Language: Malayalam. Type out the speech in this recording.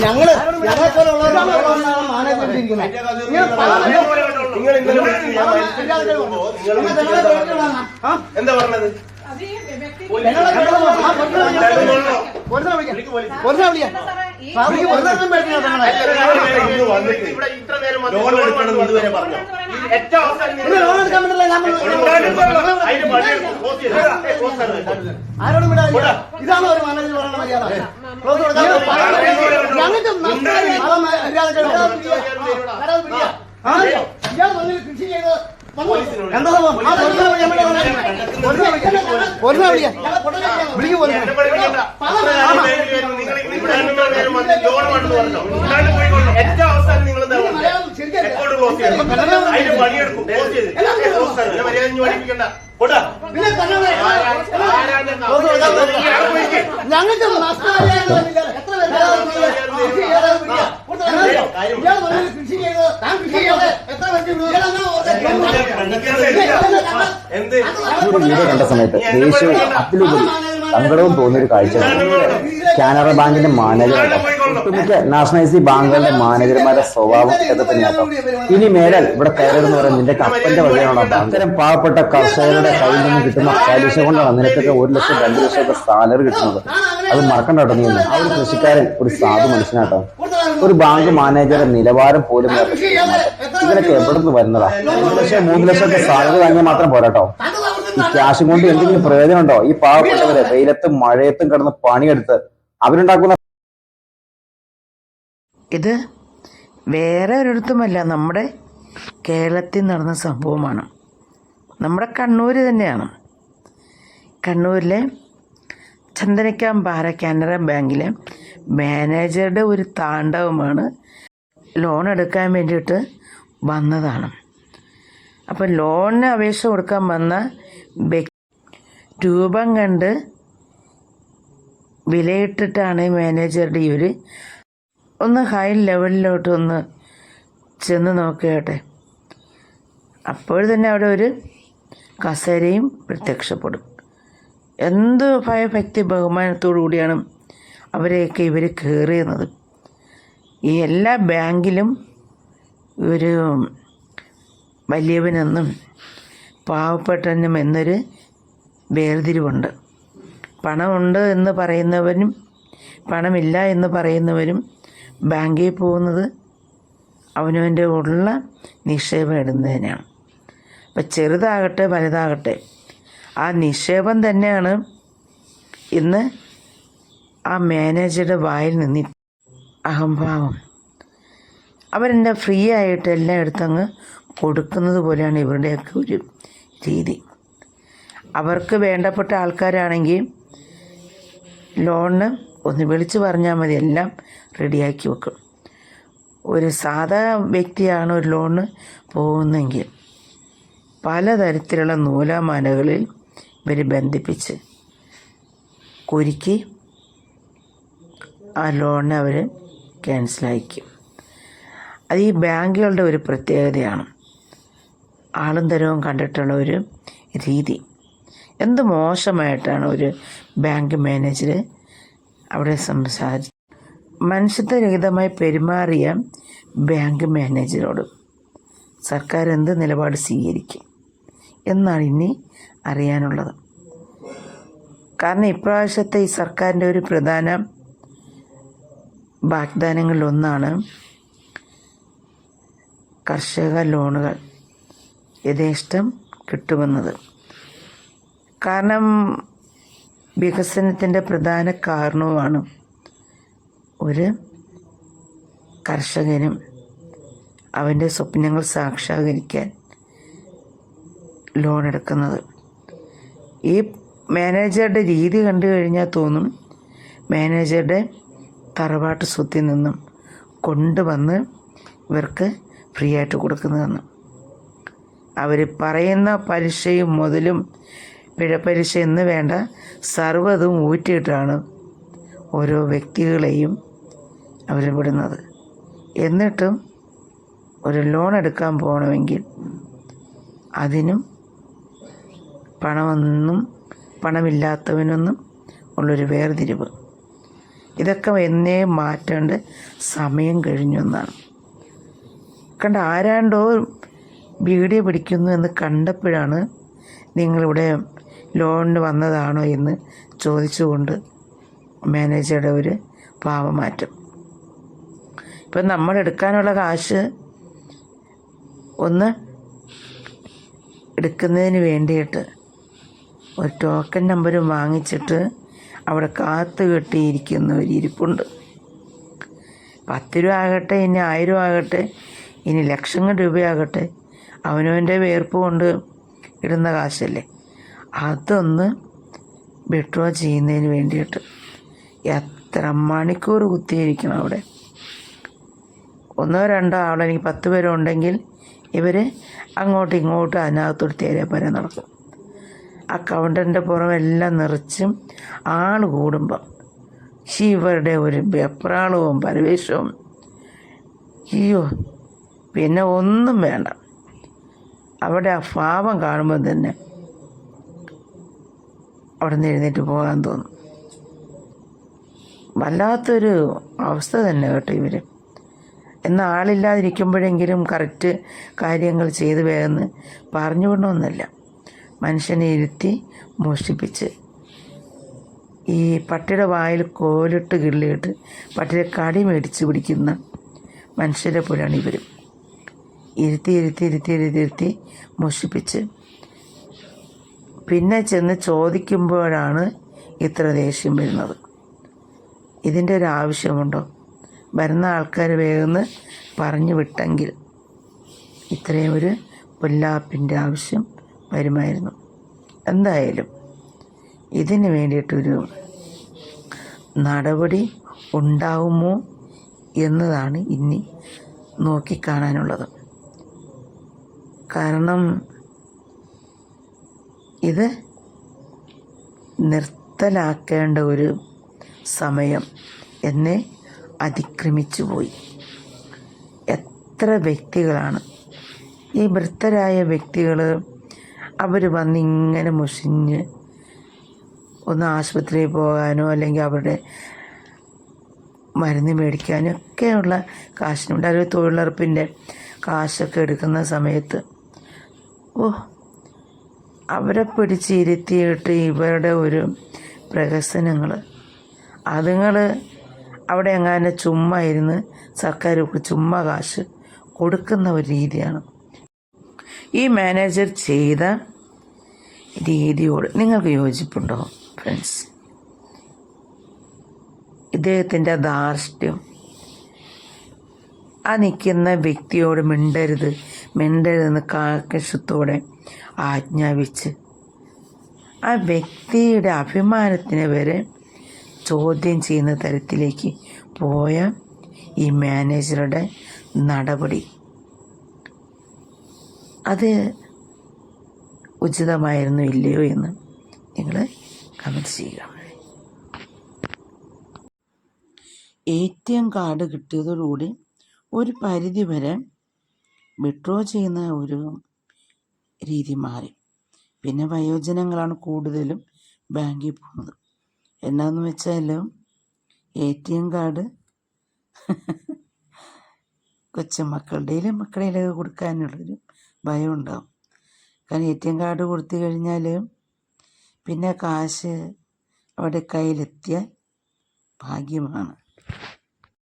ഞങ്ങളെ പോലുള്ളവരാണ് മാനേജ്മെന്റ് എന്താ പറഞ്ഞത്? ആരോടും വിടാ. ഇതാണോ ഒരു മാനേജർ പറയുന്ന മര്യാദ? കൃഷി ചെയ്ത് എന്താ ഞങ്ങൾക്ക് കൃഷി ചെയ്ത് വീഡിയോ കണ്ട സമയത്ത് ദേഷ്യവും അതിലുപരി സങ്കടവും തോന്നിയൊരു കാഴ്ച കാനറ ബാങ്കിന്റെ മാനേജറാട്ടോ. ഒട്ടുമിക്ക നാഷണലൈസ്ഡ് ബാങ്കുകളുടെ മാനേജർമാരുടെ സ്വഭാവം ഇതൊക്കെ തന്നെയാട്ടോ. ഇനി മേലാൽ ഇവിടെ കയറെന്ന് പറയുന്നത് നിന്റെ കപ്പന്റെ വഴിയാണോ? അത്തരം പാവപ്പെട്ട കർഷകരുടെ കയ്യിൽ നിന്ന് കിട്ടുന്ന പലിശ കൊണ്ടാണ് നിനക്കൊക്കെ 1 ലക്ഷം 2 ലക്ഷം ഒക്കെ സാലറി കിട്ടുന്നത്. അത് മറക്കണ്ട കേട്ടോ. നീ ആ ഒരു കൃഷിക്കാരൻ ഒരു സാധു മനുഷ്യനാട്ടോ. ഒരു ബാങ്ക് മാനേജറുടെ നിലവാരം പോലും ഇതിനൊക്കെ എവിടെ നിന്ന് വരുന്നതാ? 2 ലക്ഷം 3 ലക്ഷം ഒക്കെ സാലറി വാങ്ങിയാൽ മാത്രം പോരാട്ടോ. ഈ ക്യാഷ് കൊണ്ട് എന്തെങ്കിലും പ്രയോജനം ഉണ്ടോ? ഈ പാവപ്പെട്ടവരെ വെയിലത്തും മഴയത്തും കിടന്ന് പണിയെടുത്ത് അവരുണ്ടാക്കുന്ന ഇത് വേറെ ഒരിടത്തുമല്ല, നമ്മുടെ കേരളത്തിൽ നടന്ന സംഭവമാണ്. നമ്മുടെ കണ്ണൂർ തന്നെയാണ്. കണ്ണൂരിലെ ചന്ദനക്കാംപാറ കാനറ ബാങ്കിലെ മാനേജറുടെ ഒരു താണ്ഡവമാണ്. ലോൺ എടുക്കാൻ വേണ്ടിയിട്ട് വന്നതാണ്. അപ്പം ലോണിന് അപേക്ഷ കൊടുക്കാൻ വന്ന രൂപം കണ്ട് വിലയിട്ടിട്ടാണ് മാനേജറുടെ ഇവർ ഒന്ന് ഹൈ ലെവലിലോട്ടൊന്ന് ചെന്ന് നോക്കുകട്ടെ. അപ്പോൾ തന്നെ അവിടെ ഒരു കസേരയും പ്രത്യക്ഷപ്പെടും. എന്ത് ഭയഭക്തി ബഹുമാനത്തോടു കൂടിയാണ് അവരെയൊക്കെ ഇവർ കയറിയുന്നത്. ഈ എല്ലാ ബാങ്കിലും ഒരു വലിയവനെന്നും പാവപ്പെട്ടവനും എന്നൊരു വേർതിരിവുണ്ട്. പണമുണ്ട് എന്ന് പറയുന്നവനും പണമില്ല എന്ന് പറയുന്നവരും ബാങ്കിൽ പോകുന്നത് അവനവൻ്റെ ഉള്ള നിക്ഷേപം ഇടുന്നതിനാണ്. അപ്പം ചെറുതാകട്ടെ വലുതാകട്ടെ ആ നിക്ഷേപം തന്നെയാണ് ഇന്ന് ആ മാനേജറുടെ വായിൽ നിന്ന് അഹംഭാവം. അവരെന്നെ ഫ്രീ ആയിട്ട് എല്ലാം എടുത്തങ്ങ് കൊടുക്കുന്നത് പോലെയാണ് ഇവരുടെയൊക്കെ ഒരു രീതി. അവർക്ക് വേണ്ടപ്പെട്ട ആൾക്കാരാണെങ്കിൽ ലോണിന് ഒന്ന് വിളിച്ച് പറഞ്ഞാൽ മതി, എല്ലാം റെഡിയാക്കി വെക്കും. ഒരു സാധാ വ്യക്തിയാണ് ഒരു ലോണിന് പോകുന്നതെങ്കിൽ പലതരത്തിലുള്ള നൂലാമാലകളിൽ ഇവർ ബന്ധിപ്പിച്ച് കുരുക്കി ആ ലോണിനെ അവർ ക്യാൻസലാക്കും. അത് ഈ ബാങ്കുകളുടെ ഒരു പ്രത്യേകതയാണ്. ആളും തരവും കണ്ടിട്ടുള്ള ഒരു രീതി. എന്ത് മോശമായിട്ടാണ് ഒരു ബാങ്ക് മാനേജർ അവിടെ സംസാരിച്ചത്. മനുഷ്യത്വരഹിതമായി പെരുമാറിയ ബാങ്ക് മാനേജരോട് സർക്കാർ എന്ത് നിലപാട് സ്വീകരിക്കും എന്നാണ് ഇനി അറിയാനുള്ളത്. കാരണം ഇപ്രാവശ്യത്തെ ഈ സർക്കാരിൻ്റെ ഒരു പ്രധാന വാഗ്ദാനങ്ങളിലൊന്നാണ് കർഷക ലോണുകൾ യഥേഷ്ടം കിട്ടുമെന്നത്. കാരണം വികസനത്തിൻ്റെ പ്രധാന കാരണവുമാണ് ഒരു കർഷകനും അവൻ്റെ സ്വപ്നങ്ങൾ സാക്ഷാത്കരിക്കാൻ ലോൺ എടുക്കുന്നത്. ഈ മാനേജറുടെ രീതി കണ്ടു കഴിഞ്ഞാൽ തോന്നും മാനേജറുടെ തറവാട്ട് സ്വത്തിൽ നിന്നും കൊണ്ടുവന്ന് ഇവർക്ക് ഫ്രീ ആയിട്ട് കൊടുക്കുന്നതെന്ന്. അവർ പറയുന്ന പലിശയും മുതലും പിഴപ്പലിശ എന്ന് വേണ്ട സർവ്വതും ഊറ്റിയിട്ടാണ് ഓരോ വ്യക്തികളെയും അവർ വിടുന്നത്. എന്നിട്ടും ഒരു ലോൺ എടുക്കാൻ പോകണമെങ്കിൽ അതിനും പണമൊന്നും പണമില്ലാത്തവനൊന്നും ഉള്ളൊരു വേർതിരിവ്. ഇതൊക്കെ എന്നേ മാറ്റേണ്ട സമയം കഴിഞ്ഞു എന്നാണ്. കണ്ട ആരാണ്ടോ വീഡിയോ പിടിക്കുന്നു എന്ന് കണ്ടപ്പോഴാണ് നിങ്ങളിവിടെ ലോണിന് വന്നതാണോ എന്ന് ചോദിച്ചുകൊണ്ട് മാനേജറുടെ ഒരു ഭാവമാറ്റം. ഇപ്പം നമ്മൾ എടുക്കാനുള്ള കാശ് ഒന്ന് എടുക്കുന്നതിന് വേണ്ടിയിട്ട് ഒരു ടോക്കൺ നമ്പരും വാങ്ങിച്ചിട്ട് അവിടെ കാത്തു കെട്ടിയിരിക്കുന്ന ഒരു ഇരിപ്പുണ്ട്. 10 രൂപ ആകട്ടെ, ഇനി 1000 ആകട്ടെ, ഇനി ലക്ഷങ്ങൾ രൂപയാകട്ടെ, അവനവൻ്റെ വേർപ്പ് കൊണ്ട് ഇടുന്ന കാശല്ലേ. അതൊന്ന് വിഡ്രോ ചെയ്യുന്നതിന് വേണ്ടിയിട്ട് എത്ര മണിക്കൂർ കുത്തിയിരിക്കണം അവിടെ. 1 2 ആളെനിക്ക് 10 പേരുണ്ടെങ്കിൽ ഇവർ അങ്ങോട്ടും ഇങ്ങോട്ടും അതിനകത്തൊരു തേരേപ്പര നടക്കും. ആ കൗണ്ടറിൻ്റെ പുറമെല്ലാം നിറച്ചും ആൾ കൂടുമ്പം ഇവരുടെ ഒരു വെപ്രാളവും പരവേശവും, അയ്യോ പിന്നെ ഒന്നും വേണ്ട. അവിടെ ആ ഭാവം കാണുമ്പോൾ തന്നെ അവിടെ നിന്ന് എഴുന്നേറ്റ് പോകാൻ തോന്നും. വല്ലാത്തൊരു അവസ്ഥ തന്നെ കേട്ടോ ഇവർ. എന്നാൽ ആളില്ലാതിരിക്കുമ്പോഴെങ്കിലും കറക്റ്റ് കാര്യങ്ങൾ ചെയ്തു വേഗമെന്ന് പറഞ്ഞുകൊണ്ടൊന്നുമല്ല, മനുഷ്യനെ ഇരുത്തി മോഷ്ടിപ്പിച്ച് ഈ പട്ടിയുടെ വായിൽ കോലിട്ട് കിള്ളിയിട്ട് പട്ടിയുടെ കടി മേടിച്ച് പിടിക്കുന്ന മനുഷ്യരെ പോലെയാണ് ഇവർ. ഇരുത്തി മോഷ്ടിപ്പിച്ച് പിന്നെ ചെന്ന് ചോദിക്കുമ്പോഴാണ് ഇത്ര ദേഷ്യം വരുന്നത്. ഇതിൻ്റെ ഒരു ആവശ്യമുണ്ടോ? വരുന്ന ആൾക്കാർ വേഗം പറഞ്ഞു വിട്ടെങ്കിൽ ഇത്രയും ഒരു പൊല്ലാപ്പിൻ്റെ ആവശ്യം വരുമായിരുന്നു. എന്തായാലും ഇതിന് വേണ്ടിയിട്ടൊരു നടപടി ഉണ്ടാവുമോ എന്നതാണ് ഇനി നോക്കിക്കാണാനുള്ളത്. കാരണം ഇത് നിർത്തലാക്കേണ്ട ഒരു സമയം എന്നെ അതിക്രമിച്ചു പോയി. എത്ര വ്യക്തികളാണ് ഈ വൃദ്ധരായ വ്യക്തികൾ, അവർ വന്നിങ്ങനെ മുഷിഞ്ഞ് ഒന്ന് ആശുപത്രിയിൽ പോകാനോ അല്ലെങ്കിൽ അവരുടെ മരുന്ന് മേടിക്കാനോ ഒക്കെയുള്ള കാശിനുണ്ട്. അവർ തൊഴിലുറപ്പിൻ്റെ കാശൊക്കെ എടുക്കുന്ന സമയത്ത് അവരെ പിടിച്ചിരുത്തിയിട്ട് ഇവരുടെ ഒരു പ്രഹസനങ്ങൾ, അതുങ്ങൾ അവിടെ എങ്ങാനും ചുമ്മാ ഇരുന്ന് സർക്കാർ ചുമ്മാ കാശ് കൊടുക്കുന്ന ഒരു രീതിയാണ്. ഈ മാനേജർ ചെയ്ത രീതിയോട് നിങ്ങൾക്ക് യോജിപ്പുണ്ടോ ഫ്രണ്ട്സ്? ഇദ്ദേഹത്തിൻ്റെ ധാർഷ്ട്യം, ആ നിൽക്കുന്ന വ്യക്തിയോട് മിണ്ടരുതെന്ന് കാർക്കശ്യത്തോടെ ആജ്ഞാപിച്ച് ആ വ്യക്തിയുടെ അഭിമാനത്തിന് വരെ ചോദ്യം ചെയ്യുന്ന തരത്തിലേക്ക് പോയ ഈ മാനേജറുടെ നടപടി, അത് ഉചിതമായിരുന്നു ഇല്ലയോ എന്ന് നിങ്ങൾ കമൻറ്റ് ചെയ്യുക. ATM കാർഡ് കിട്ടിയതോടുകൂടി ഒരു പരിധി വരെ വിഡ്രോ ചെയ്യുന്ന ഒരു രീതി മാറി. പിന്നെ വയോജനങ്ങളാണ് കൂടുതലും ബാങ്കിൽ പോകുന്നത്. എന്നാന്ന് വെച്ചാൽ ATM കാർഡ് മക്കളുടെയിലൊക്കെ കൊടുക്കാനുള്ളൊരു ഭയം ഉണ്ടാവും. കാരണം ATM കാർഡ് കൊടുത്തു കഴിഞ്ഞാൽ പിന്നെ കാശ് അവിടെ കയ്യിലെത്തിയാൽ ഭാഗ്യമാണ്.